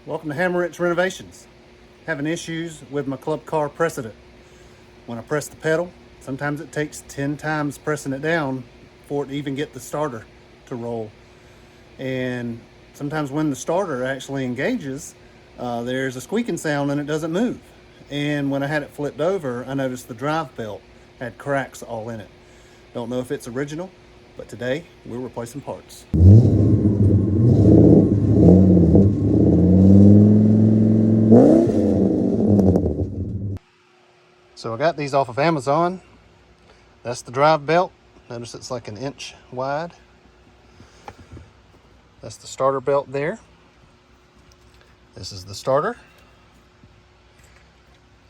Welcome to Hammerich Renovations. Having issues with my club car Precedent. When I press the pedal, sometimes it takes 10 times pressing it down for it to even get the starter to roll. And sometimes when the starter actually engages, there's a squeaking sound and it doesn't move. And when I had it flipped over, I noticed the drive belt had cracks all in it. Don't know if it's original, but today we're replacing parts. So I got these off of Amazon. That's the drive belt. Notice it's like an inch wide. That's the starter belt there. This is the starter.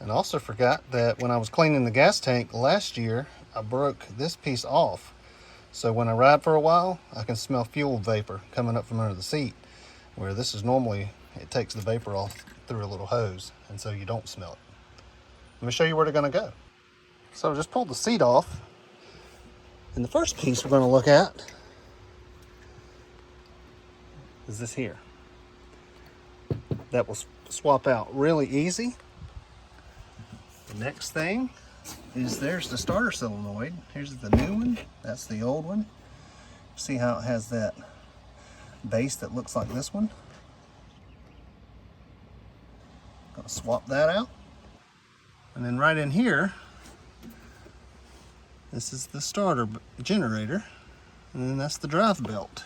And I also forgot that when I was cleaning the gas tank last year, I broke this piece off. So when I ride for a while, I can smell fuel vapor coming up from under the seat, where this is normally, it takes the vapor off through a little hose, and so you don't smell it. Let me show you where they're gonna go. So I just pulled the seat off. And the first piece we're gonna look at is this here. That will swap out really easy. The next thing is there's the starter solenoid. Here's the new one. That's the old one. See how it has that base that looks like this one? Gonna swap that out. And then right in here, this is the starter generator. And then that's the drive belt.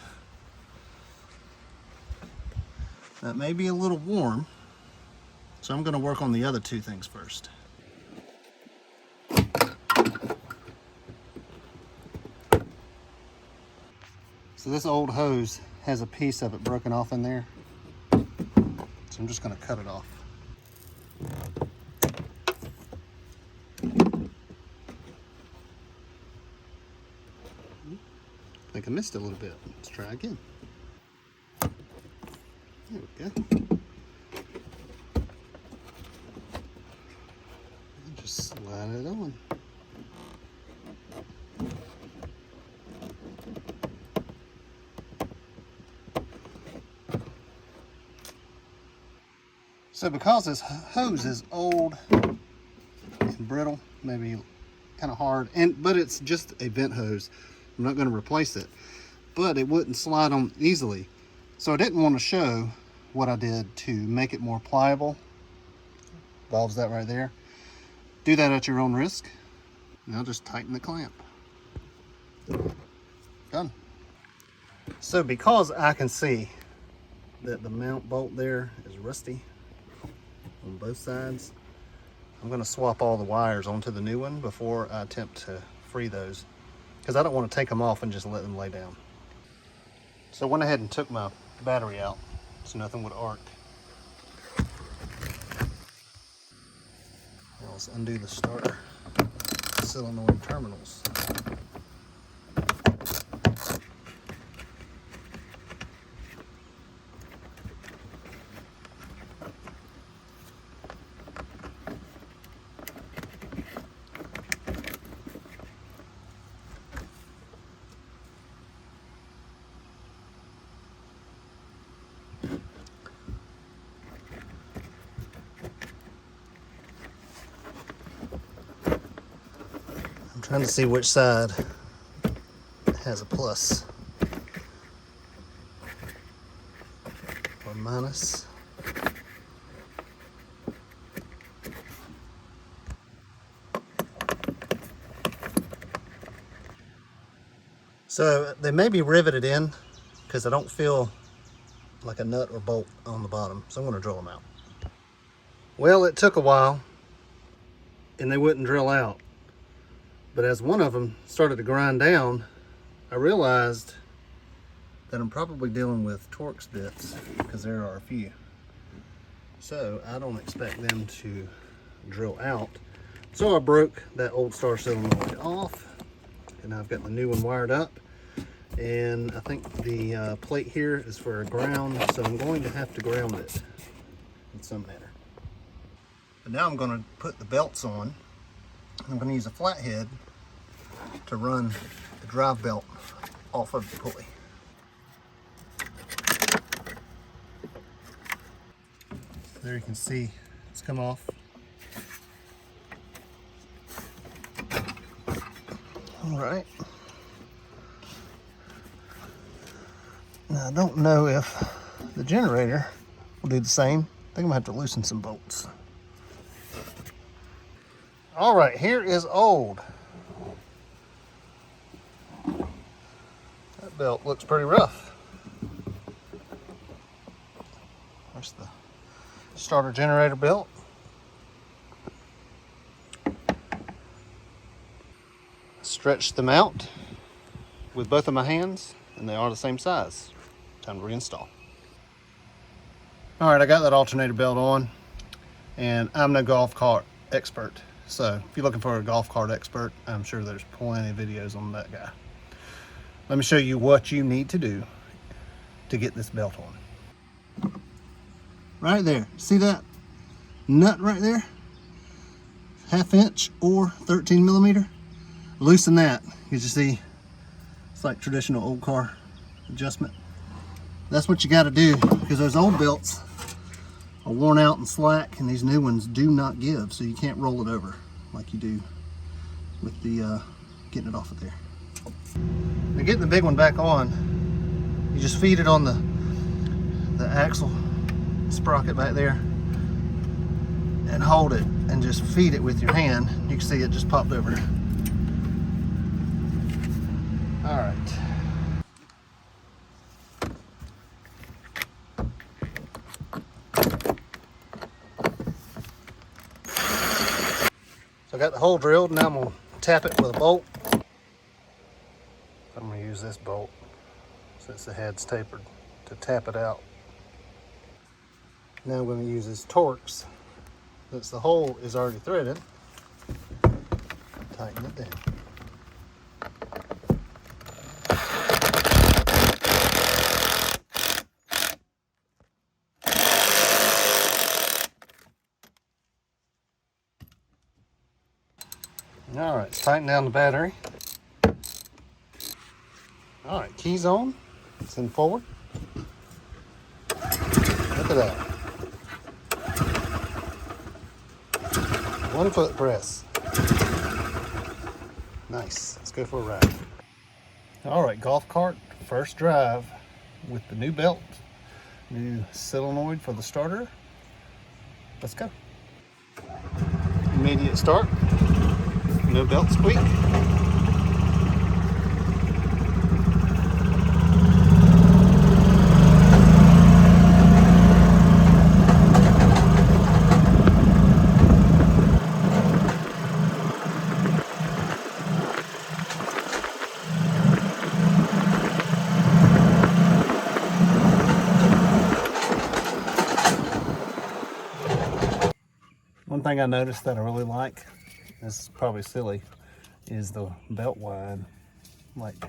That may be a little warm, so I'm gonna work on the other two things first. So this old hose has a piece of it broken off in there. So I'm just gonna cut it off. I think I missed it a little bit. Let's try again. There we go. And just slide it on. So because this hose is old and brittle, maybe kind of hard, but it's just a vent hose. I'm not going to replace it, but it wouldn't slide on easily. So I didn't want to show what I did to make it more pliable. Valves that right there. Do that at your own risk. Now just tighten the clamp. Done. So because I can see that the mount bolt there is rusty on both sides, I'm going to swap all the wires onto the new one before I attempt to free those, because I don't want to take them off and just let them lay down. So I went ahead and took my battery out so nothing would arc. Now let's undo the starter solenoid terminals. I'm trying to see which side has a plus or minus. So they may be riveted in because I don't feel like a nut or bolt on the bottom, so I'm going to drill them out. Well, it took a while and they wouldn't drill out. But as one of them started to grind down, I realized that I'm probably dealing with Torx bits, because there are a few. So I don't expect them to drill out. So I broke that old starter solenoid off, and I've got the new one wired up. And I think the plate here is for a ground, so I'm going to have to ground it in some manner. But now I'm going to put the belts on. I'm going to use a flathead to run the drive belt off of the pulley. There you can see it's come off. All right. Now I don't know if the generator will do the same. I think I'm gonna have to loosen some bolts. All right, here is old. That belt looks pretty rough. There's the starter generator belt. Stretched them out with both of my hands, and they are the same size. Time to reinstall. All right, I got that alternator belt on, and I'm no golf cart expert. So if you're looking for a golf cart expert, I'm sure there's plenty of videos on that guy. Let me show you what you need to do to get this belt on. Right there, see that nut right there? 1/2 inch or 13 millimeter. Loosen that, because you see, it's like traditional old car adjustment. That's what you got to do, because those old belts are worn out and slack, and these new ones do not give, so you can't roll it over like you do with the getting it off of there. Now getting the big one back on, you just feed it on the axle sprocket back there and hold it and just feed it with your hand. You can see it just popped over. All right. So I got the hole drilled, now I'm gonna tap it with a bolt. I'm gonna use this bolt since the head's tapered to tap it out. Now I'm gonna use this Torx, since the hole is already threaded, tighten it down. All right, let's tighten down the battery. All right, keys on, it's in forward. Look at that. 1 foot press. Nice, let's go for a ride. All right, golf cart, first drive with the new belt, new solenoid for the starter. Let's go. Immediate start, no belt squeak. One thing I noticed that I really like, this is probably silly, is the belt wide. Like,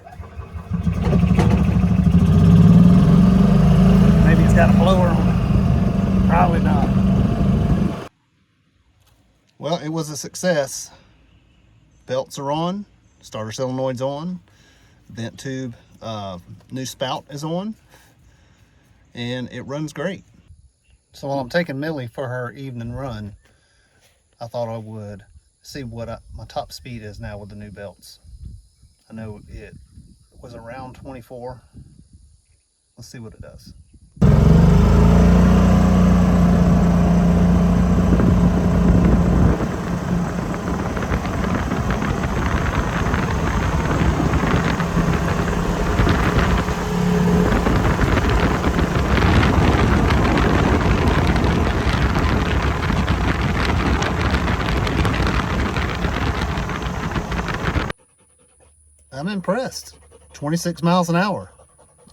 maybe it's got a blower on it. Probably not. Well, it was a success. Belts are on, starter solenoid's on, vent tube, new spout is on, and it runs great. So while I'm taking Millie for her evening run, I thought I would see what my top speed is now with the new belts. I know it was around 24. Let's see what it does. I'm impressed. 26 miles an hour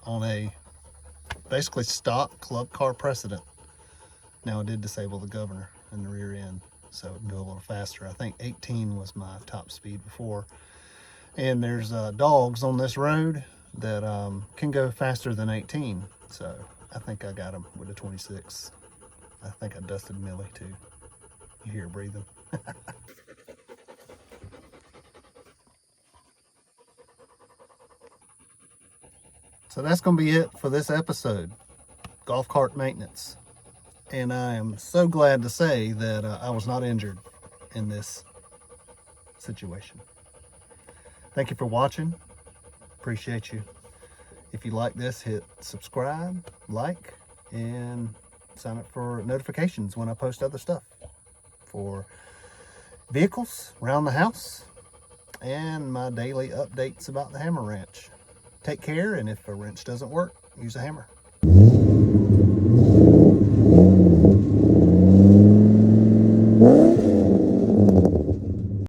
on a basically stock club car precedent. Now I did disable the governor in the rear end, so it can go a little faster. I think 18 was my top speed before. And there's dogs on this road that can go faster than 18. So I think I got them with a 26. I think I dusted Millie too. You hear her breathing. So that's going to be it for this episode. Golf cart maintenance. And I am so glad to say that I was not injured in this situation. Thank you for watching. Appreciate you. If you like this, hit subscribe, like, and sign up for notifications when I post other stuff for vehicles around the house and my daily updates about the hammer wrench. Take care, and if a wrench doesn't work, use a hammer.